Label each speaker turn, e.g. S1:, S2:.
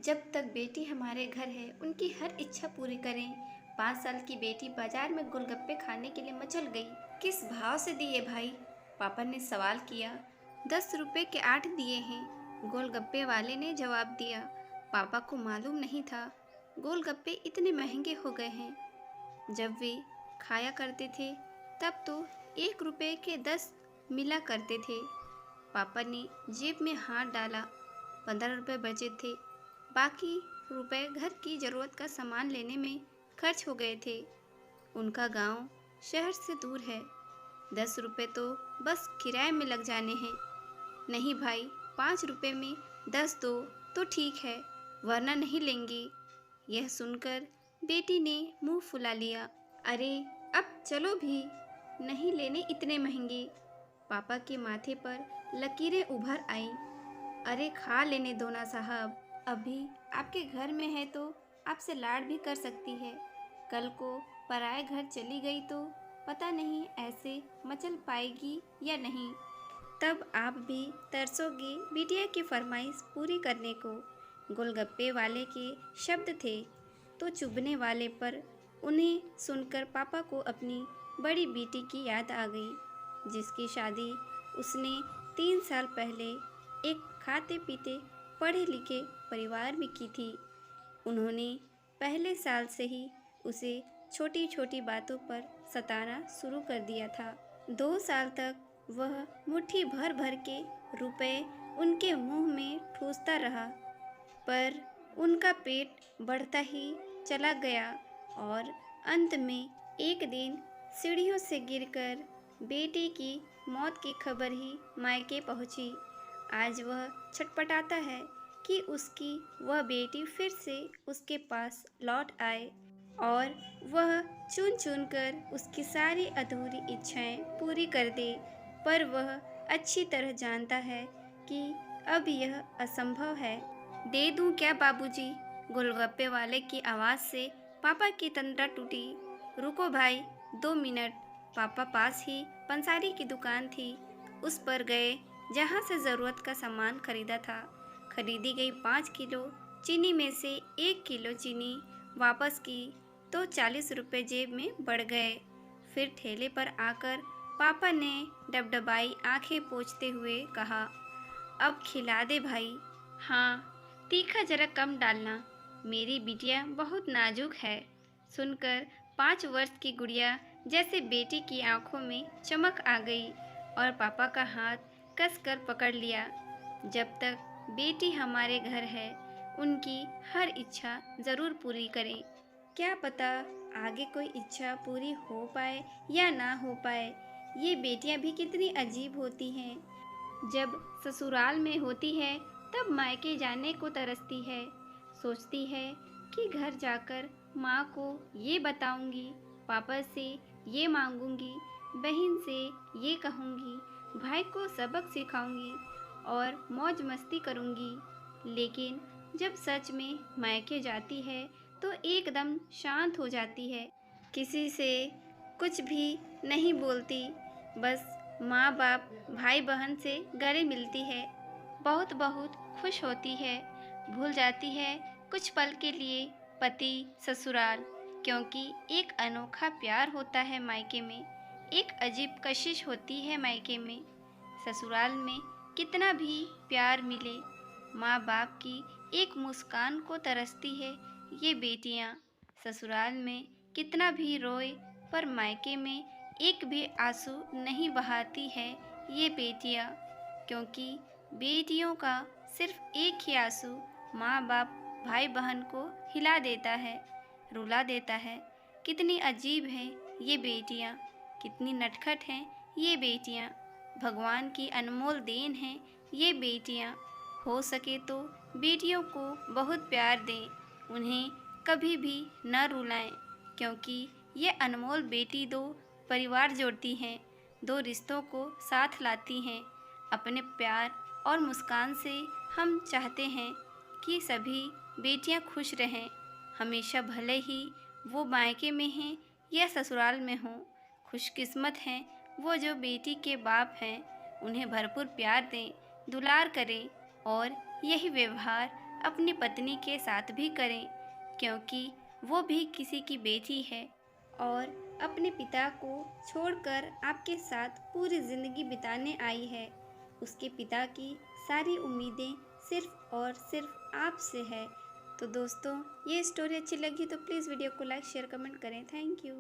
S1: जब तक बेटी हमारे घर है उनकी हर इच्छा पूरी करें। 5 साल की बेटी बाजार में गोलगप्पे खाने के लिए मचल गई। किस भाव से दिए भाई? पापा ने सवाल किया। 10 रुपए के 8 दिए हैं, गोलगप्पे वाले ने जवाब दिया। पापा को मालूम नहीं था गोलगप्पे इतने महंगे हो गए हैं। जब वे खाया करते थे तब तो 1 रुपए के 10 मिला करते थे। पापा ने जेब में हाथ डाला। 15 रुपए बचे थे। बाकी रुपए घर की ज़रूरत का सामान लेने में खर्च हो गए थे। उनका गांव शहर से दूर है। 10 रुपए तो बस किराए में लग जाने हैं। नहीं भाई, 5 रुपए में 10 दो तो ठीक है, वरना नहीं लेंगे। यह सुनकर बेटी ने मुंह फुला लिया। अरे अब चलो भी, नहीं लेने इतने महंगे। पापा के माथे पर लकीरें उभर आईं। अरे खा लेने दो ना साहब, अभी आपके घर में है तो आपसे लाड भी कर सकती है। कल को पराए घर चली गई तो पता नहीं ऐसे मचल पाएगी या नहीं। तब आप भी तरसोगे बिटिया की फरमाइश पूरी करने को। गोलगप्पे वाले के शब्द थे तो चुभने वाले, पर उन्हें सुनकर पापा को अपनी बड़ी बेटी की याद आ गई, जिसकी शादी उसने 3 साल पहले एक खाते पीते पढ़े लिखे परिवार में की थी। उन्होंने पहले साल से ही उसे छोटी छोटी बातों पर सताना शुरू कर दिया था। 2 साल तक वह मुट्ठी भर भर के रुपए उनके मुंह में ठूसता रहा, पर उनका पेट बढ़ता ही चला गया और अंत में एक दिन सीढ़ियों से गिरकर बेटी की मौत की खबर ही मायके पहुंची। आज वह छटपटाता है कि उसकी वह बेटी फिर से उसके पास लौट आए और वह चुन चुन कर उसकी सारी अधूरी इच्छाएं पूरी कर दे। पर वह अच्छी तरह जानता है कि अब यह असंभव है। दे दूं क्या बाबूजी? गोलगप्पे वाले की आवाज़ से पापा की तंद्रा टूटी। रुको भाई, 2 मिनट। पापा पास ही पंसारी की दुकान थी, उस पर गए जहाँ से ज़रूरत का सामान खरीदा था। खरीदी गई 5 किलो चीनी में से 1 किलो चीनी वापस की तो 40 रुपए जेब में बढ़ गए। फिर ठेले पर आकर पापा ने डबडबाई आंखें पोंछते हुए कहा, अब खिला दे भाई। हाँ, तीखा जरा कम डालना, मेरी बिटिया बहुत नाजुक है। सुनकर 5 वर्ष की गुड़िया जैसे बेटी की आंखों में चमक आ गई और पापा का हाथ कसकर पकड़ लिया। जब तक बेटी हमारे घर है उनकी हर इच्छा ज़रूर पूरी करें। क्या पता आगे कोई इच्छा पूरी हो पाए या ना हो पाए। ये बेटियां भी कितनी अजीब होती हैं। जब ससुराल में होती है तब मायके जाने को तरसती है। सोचती है कि घर जाकर माँ को ये बताऊंगी, पापा से ये मांगूंगी, बहन से ये कहूंगी, भाई को सबक सिखाऊंगी और मौज मस्ती करूंगी। लेकिन जब सच में मायके जाती है तो एकदम शांत हो जाती है। किसी से कुछ भी नहीं बोलती, बस माँ बाप भाई बहन से गले मिलती है। बहुत बहुत खुश होती है। भूल जाती है कुछ पल के लिए पति ससुराल, क्योंकि एक अनोखा प्यार होता है मायके में। एक अजीब कशिश होती है मायके में। ससुराल में कितना भी प्यार मिले, माँ बाप की एक मुस्कान को तरसती है ये बेटियाँ। ससुराल में कितना भी रोए, पर मायके में एक भी आंसू नहीं बहाती है ये बेटियाँ, क्योंकि बेटियों का सिर्फ एक ही आंसू माँ बाप भाई बहन को हिला देता है, रुला देता है। कितनी अजीब हैं ये बेटियाँ, कितनी नटखट हैं ये बेटियाँ। भगवान की अनमोल देन हैं ये बेटियाँ। हो सके तो बेटियों को बहुत प्यार दें, उन्हें कभी भी न रुलाएं, क्योंकि ये अनमोल बेटी दो परिवार जोड़ती हैं, दो रिश्तों को साथ लाती हैं। अपने प्यार और मुस्कान से हम चाहते हैं कि सभी बेटियां खुश रहें हमेशा, भले ही वो मायके में हैं या ससुराल में हों। खुशकिस्मत हैं वो जो बेटी के बाप हैं। उन्हें भरपूर प्यार दें, दुलार करें और यही व्यवहार अपनी पत्नी के साथ भी करें, क्योंकि वो भी किसी की बेटी है और अपने पिता को छोड़कर आपके साथ पूरी ज़िंदगी बिताने आई है। उसके पिता की सारी उम्मीदें सिर्फ़ और सिर्फ आपसे है। तो दोस्तों, ये स्टोरी अच्छी लगी तो प्लीज़ वीडियो को लाइक शेयर कमेंट करें। Thank you.